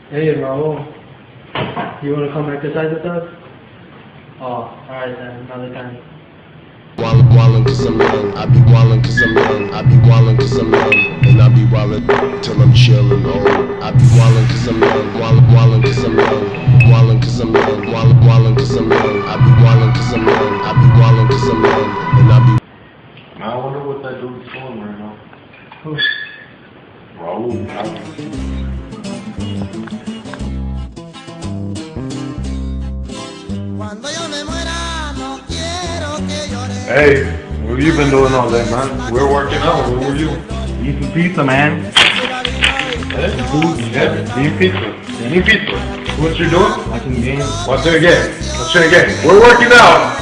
Hey, Raul. You want to come exercise with us? Oh, alright then, another time. Wallin' cause I'm young, I be wallin' cause I'm young, I be wallin' cause I'm young, and I be wallin' till I'm chillin' old. I be wallin' cause I'm young, wallin' cause I'm young, wallin' cause I'm young, wallin' cause I'm young, I be wallin' cause I'm young, I be wallin' cause I'm young, and I be. Man, I wonder what that dude's doing right now. Who? Raul. Hey, what have you been doing all day, man? We're working out. Where were you? Eat some pizza, man. Hey, food, yeah, eating pizza. Eating pizza. What you doing? Watching games. Watching a game. Watching a game. We're working out,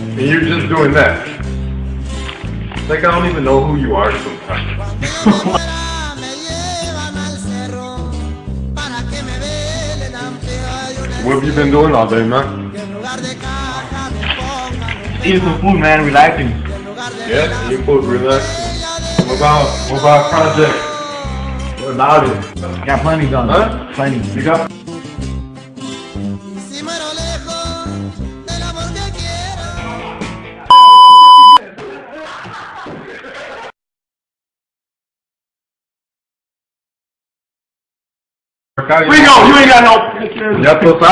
and you're just doing that. It's like I don't even know who you are sometimes. What have you been doing all day, man? Eating some food, man. Relaxing. Yeah, eating food, relaxing. What about project? What about it? Got plenty done. Huh? Plenty. You got? Frigo, you ain't got no pictures. Ya tú sabes.